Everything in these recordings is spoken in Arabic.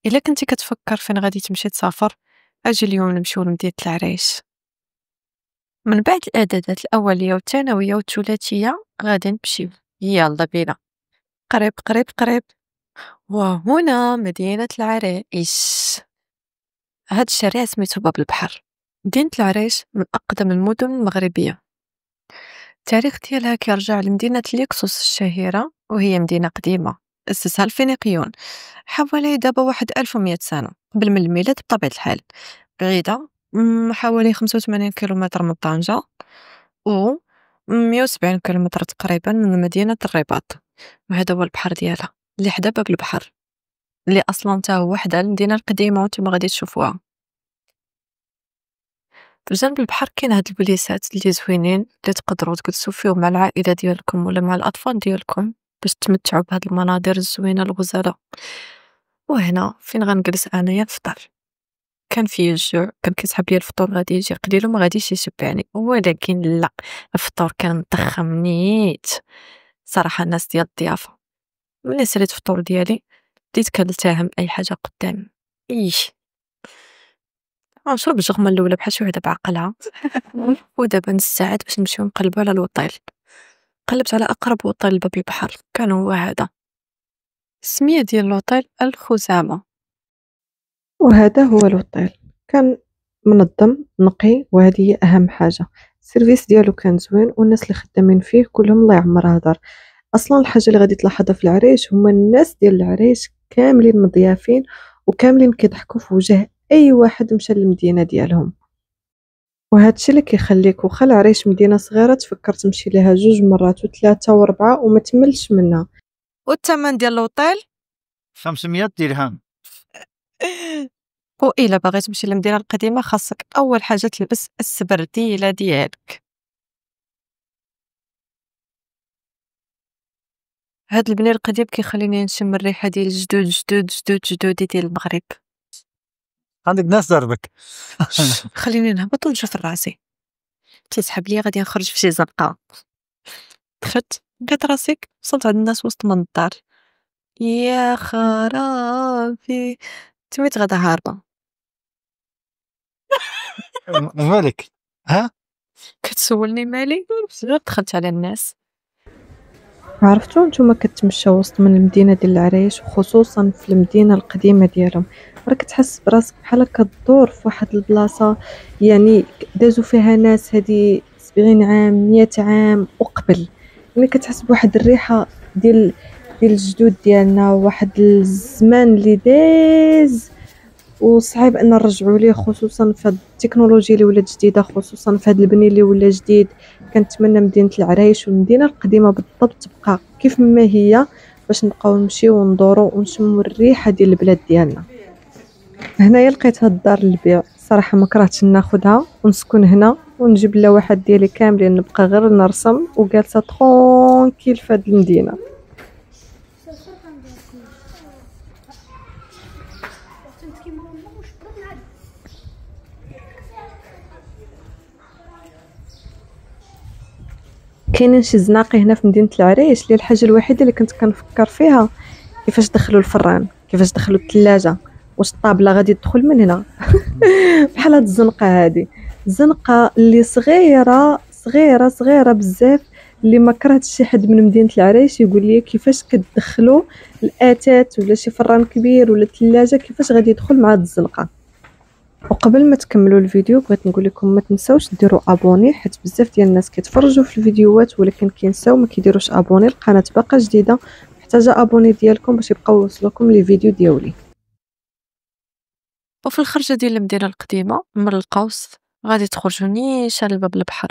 إلا كنتي كتفكر فين غادي تمشي تسافر، أجي اليوم نمشيو لمدينة العريش. من بعد الإعدادات الأولية والثانوية والثلاثية غادي نمشيو. يلا بينا. قريب قريب قريب. وهنا مدينة العريش. هاد الشارع سميتو باب البحر. مدينة العريش من أقدم المدن المغربية. التاريخ ديالها كيرجع لمدينة ليكسوس الشهيرة، وهي مدينة قديمة أسسها الفينيقيون حوالي دابا واحد 1100 سنة قبل من الميلاد بطبيعة الحال. بعيدة حوالي 85 كيلومتر من طنجة، و 170 كيلومتر تقريبا من مدينة الرباط. وهذا هو البحر ديالها اللي حدا باب البحر، اللي أصلا تا هو حدا المدينة القديمة وانتم غادي تشوفوها. في جنب البحر كاين هاد البليسات اللي زوينين اللي تقدروا تجلسوا فيهم مع العائلة ديالكم ولا مع الأطفال ديالكم باش تمتعوا بهاد المناظر الزوينة الغزالة. وهنا فين غنجلس أنايا نفطر. كان فيه الجوع، كان كيسحب لي الفطور غادي يجي قليل وما غاديش يشبعني، ولكن لا، الفطور كان مطخم نيت. صراحة الناس ديال الضيافة، ملي ساليت الفطور ديالي بديت كنلتهم أي حاجة قدامي. إيش غنشرب الجغمة الأولى بحال شي وحدة بعقلها. ودابا نستعد باش نمشيو نقلبو على الوطيل. قلبت على أقرب وطيل لباب البحر، كان هو هذا. السمية ديال الوطيل الخزامة. وهذا هو الوطيل، كان منظم نقي، وهذه هي اهم حاجه. السيرفيس ديالو كان زوين، والناس اللي خدامين فيه كلهم الله يعمرها دار. اصلا الحاجه اللي غادي تلاحظها في العريش هما الناس ديال العريش كاملين مضيافين، وكاملين كيضحكوا في وجه اي واحد مشى للمدينه ديالهم. وهذا الشيء اللي كيخليك واخا العريش مدينه صغيره تفكر تمشي ليها 2 مرات و3 و4 وما تملش منها. والثمن ديال الوطيل 500 درهم. وإلا باغي تمشي للمدينة القديمة خاصك أول حاجة تلبس السبرديلة ديالك. هاد البني القديم كيخليني نشم الريحة ديال جدود جدود جدود جدودي ديال المغرب. عندك ناس ضربك. خليني نهبط ونشوف راسي. تسحب لي غادي نخرج في شي زنقة. دخلت لقيت راسي وصلت عند الناس وسط من الدار. يا خرابي، تميت غدا هاربة. مالك؟ ها؟ كتسولني مالي؟ دخلت على الناس. عرفتوا نتوما كتمشاو وسط من المدينه ديال العريش، وخصوصا في المدينه القديمه ديالهم، راك تحس براسك بحال كدور في واحد البلاصه، يعني دازوا فيها ناس هذه 70 عام 100 عام وقبل. يعني كتحس بواحد الريحه ديال الجدود ديالنا، واحد الزمان اللي داز وصعيب ان نرجعوا ليه، خصوصا في هاد التكنولوجيا اللي ولات جديده، خصوصا في هاد البني اللي ولا جديد. كنتمنى مدينه العرايش والمدينه القديمه بالضبط تبقى كيف ما هي، باش نبقاو نمشيو وندورو ونشمو الريحه ديال البلاد ديالنا. هنايا لقيت هاد الدار للبيع، صراحه ما كرهتش ناخذها ونسكن هنا ونجيب لها واحد ديالي كاملين، نبقى غير نرسم وجالسه ترونكيل في هاد المدينه. كاينين شي زناقي هنا في مدينه العريش اللي الحاجه الوحيده اللي كنت كنفكر فيها كيفاش دخلوا الفران، كيفاش دخلوا الثلاجه، واش الطابله غادي تدخل من هنا. بحال هاد الزنقه هادي، الزنقه اللي صغيره صغيره صغيره بزاف، اللي ما كرهتش شي حد من مدينه العريش يقول لي كيفاش كتدخلوا الاتات ولا شي فران كبير ولا الثلاجه، كيفاش غادي يدخل مع هاد الزنقه. وقبل ما تكملوا الفيديو بغيت نقول لكم ما تنساوش ديروا ابوني، حيت بزاف ديال الناس كيتفرجوا في الفيديوهات ولكن كينساو ما كيديروش ابوني. القناه باقا جديده، محتاجه ابوني ديالكم باش يبقاو يوصلوكم لي فيديو ديالي. وفي الخرجة ديال المدينة القديمة مر القوس غادي تخرجوا نيشان لباب البحر،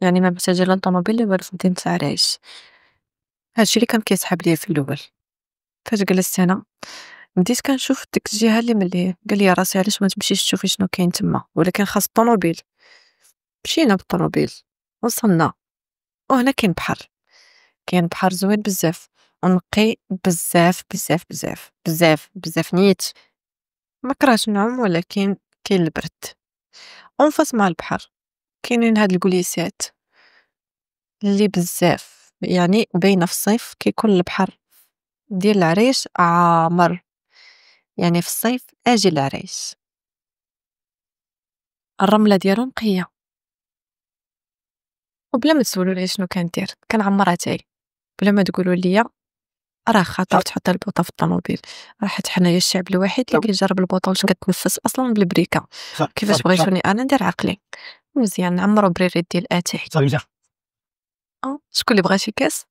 يعني ما محتاجة لا طوموبيل لا والو في مدينة العرايش. هادشي اللي كان كيسحب ليا في الأول. فاش جلست هنا بديت كنشوف ديك الجهة اللي ملي قال لي راسي علاش ما تمشيش تشوفي شنو كاين تما، ولكن خاص الطوموبيل. مشينا بالطوموبيل وصلنا، وهنا كاين بحر. كاين بحر زوين بزاف ونقي بزاف بزاف بزاف بزاف بزاف نيت. ما كرهتش نعوم ولكن كاين البرد. ونفاس مع البحر كاينين هاد الكوليسات اللي بزاف، يعني باينه في الصيف كيكون البحر ديال العريش عامر. يعني في الصيف اجي العرايس. الرمله ديالو نقيه، وبلا ما تسولوا لي شنو كندير كنعمر اتاي، بلا ما تقولوا لي راه خاطر تحط البوطه في الطوموبيل، راه حيت حنايا الشعب الوحيد اللي كيجرب البوطه واش كتنفس اصلا بالبريكه. كيفاش بغيتوني انا ندير عقلي مزيان نعمرو بريريد ديال اتاي. شكون اللي بغى شي كاس؟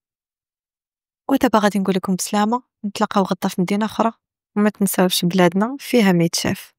ودابا غادي نقول لكم بسلامه، نتلاقاو غدا في مدينه اخرى، وما تنساوش بلادنا فيها ما يتشاف.